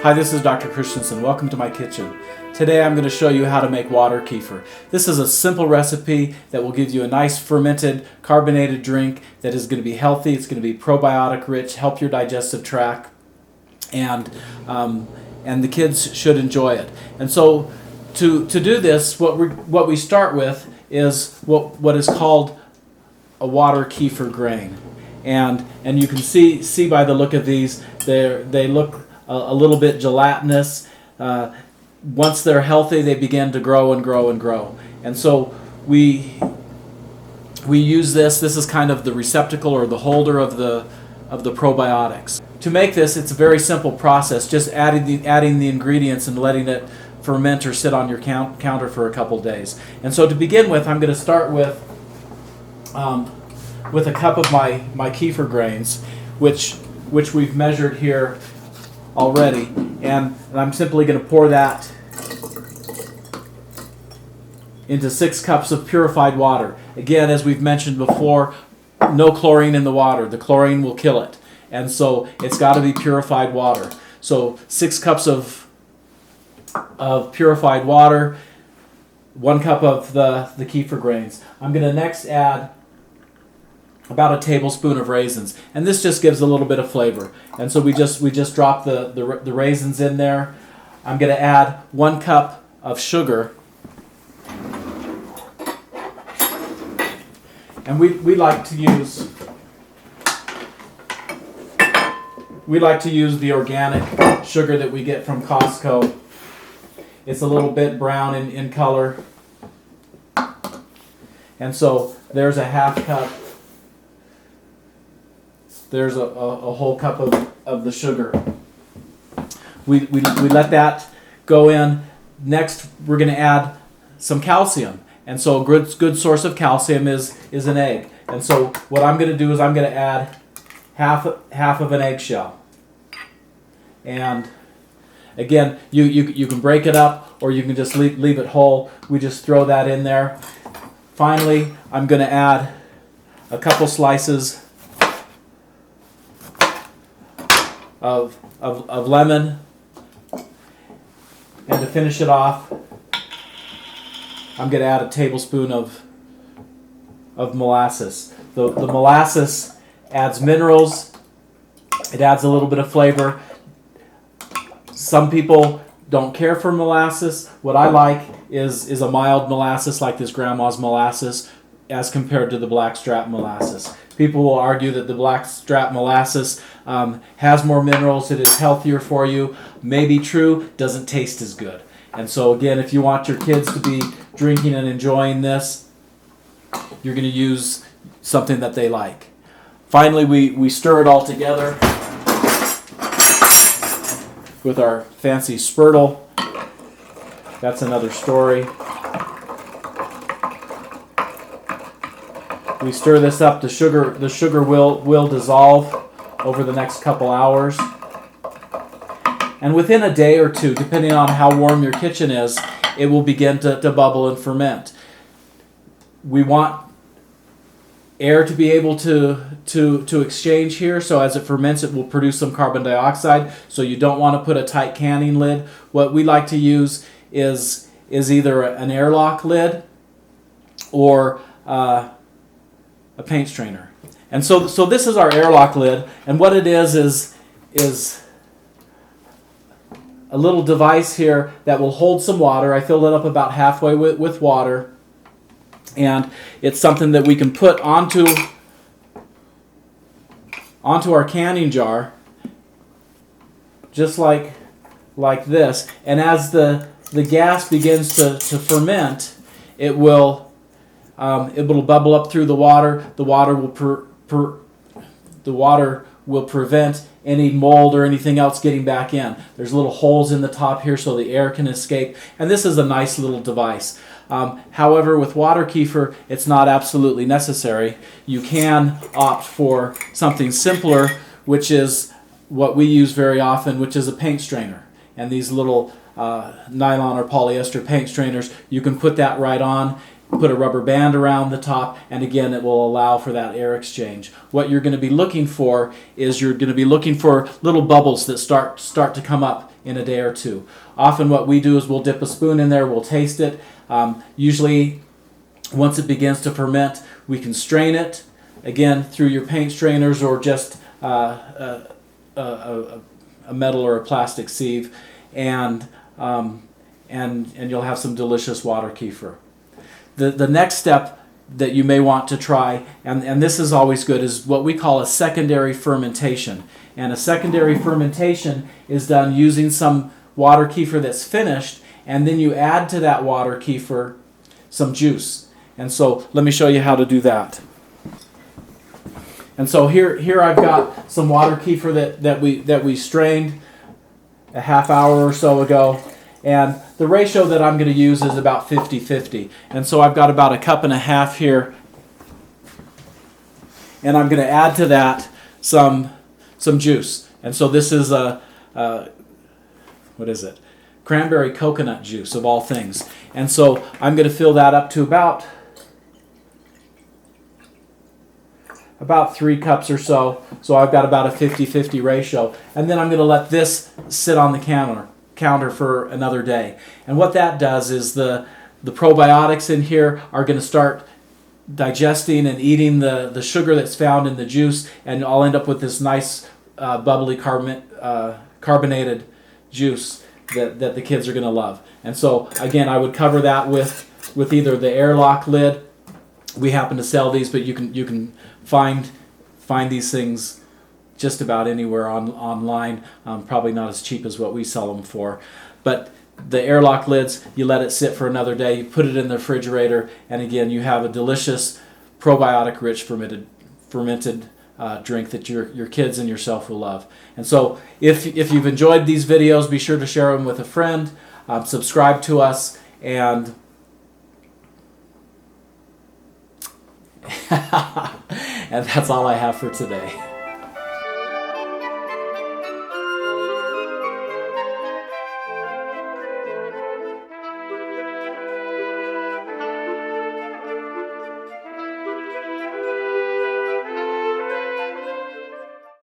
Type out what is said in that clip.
Hi, this is Dr. Christensen. Welcome to my kitchen. Today I'm going to show you how to make water kefir. This is a simple recipe that will give you a nice fermented carbonated drink that is going to be healthy. It's going to be probiotic rich, help your digestive tract, and the kids should enjoy it. And so to do this, what we start with is what is called a water kefir grain. And you can see by the look of these, they look a little bit gelatinous. Once they're healthy, they begin to grow and grow and grow. And so we use this. This is kind of the receptacle or the holder of the probiotics. To make this, it's a very simple process. Just adding the ingredients and letting it ferment or sit on your counter for a couple days. And so to begin with, I'm going to start with a cup of my kefir grains, which we've measured here already, and I'm simply going to pour that into 6 cups of purified water. Again, as we've mentioned before, no chlorine in the water. The chlorine will kill it, and so it's got to be purified water. So 6 cups of purified water, 1 cup of the kefir grains. I'm going to next add about a tablespoon of raisins, and this just gives a little bit of flavor. And so we just drop the raisins in there. I'm going to add 1 cup of sugar, and we like to use the organic sugar that we get from Costco. It's a little bit brown in color, and so there's a half cup. There's a whole cup of the sugar. We let that go in. Next, we're going to add some calcium. And so a good source of calcium is an egg. And so what I'm going to do is I'm going to add half of an eggshell. And again, you can break it up or you can just leave it whole. We just throw that in there. Finally, I'm going to add a couple slices of lemon, and to finish it off, I'm going to add a tablespoon of molasses. The molasses adds minerals. It adds a little bit of flavor. Some people don't care for molasses. What I like is a mild molasses like this grandma's molasses as compared to the blackstrap molasses. People will argue that the blackstrap molasses has more minerals, it is healthier for you. May be true, doesn't taste as good. And so again, if you want your kids to be drinking and enjoying this, you're going to use something that they like. Finally, we stir it all together with our fancy spurtle. That's another story. We stir this up. The sugar will dissolve over the next couple hours. And within a day or two, depending on how warm your kitchen is, it will begin to bubble and ferment. We want air to be able to exchange here, so as it ferments, it will produce some carbon dioxide, so you don't want to put a tight canning lid. What we like to use is either an airlock lid or a paint strainer. And so this is our airlock lid, and what it is a little device here that will hold some water. I filled it up about halfway with water, and it's something that we can put onto our canning jar, just like this. And as the gas begins to ferment, it will bubble up through the water. The water will prevent any mold or anything else getting back in. There's little holes in the top here so the air can escape, and this is a nice little device. However, with water kefir, it's not absolutely necessary. You can opt for something simpler, which is what we use very often, which is a paint strainer. And these little nylon or polyester paint strainers, you can put that right on, put a rubber band around the top, and again, it will allow for that air exchange. What you're going to be looking for is little bubbles that start to come up in a day or two. Often what we do is we'll dip a spoon in there, we'll taste it. Usually once it begins to ferment, we can strain it, again, through your paint strainers or just a metal or a plastic sieve, and you'll have some delicious water kefir. The next step that you may want to try, and this is always good, is what we call a secondary fermentation. And a secondary fermentation is done using some water kefir that's finished, and then you add to that water kefir some juice. And so let me show you how to do that. And so here I've got some water kefir that we strained a half hour or so ago. And the ratio that I'm going to use is about 50-50. And so I've got about 1.5 cups here. And I'm going to add to that some juice. And so this is what is it? Cranberry coconut juice, of all things. And so I'm going to fill that up to about 3 cups or so. So I've got about a 50-50 ratio. And then I'm going to let this sit on the counter for another day. And what that does is the probiotics in here are going to start digesting and eating the sugar that's found in the juice, and I'll end up with this nice bubbly carbonated juice that the kids are going to love. And so again, I would cover that with either the airlock lid. We happen to sell these, but you can find these things just about anywhere online. Probably not as cheap as what we sell them for. But the airlock lids, you let it sit for another day, you put it in the refrigerator, and again, you have a delicious probiotic-rich fermented drink that your kids and yourself will love. And so if you've enjoyed these videos, be sure to share them with a friend, subscribe to us, and and that's all I have for today.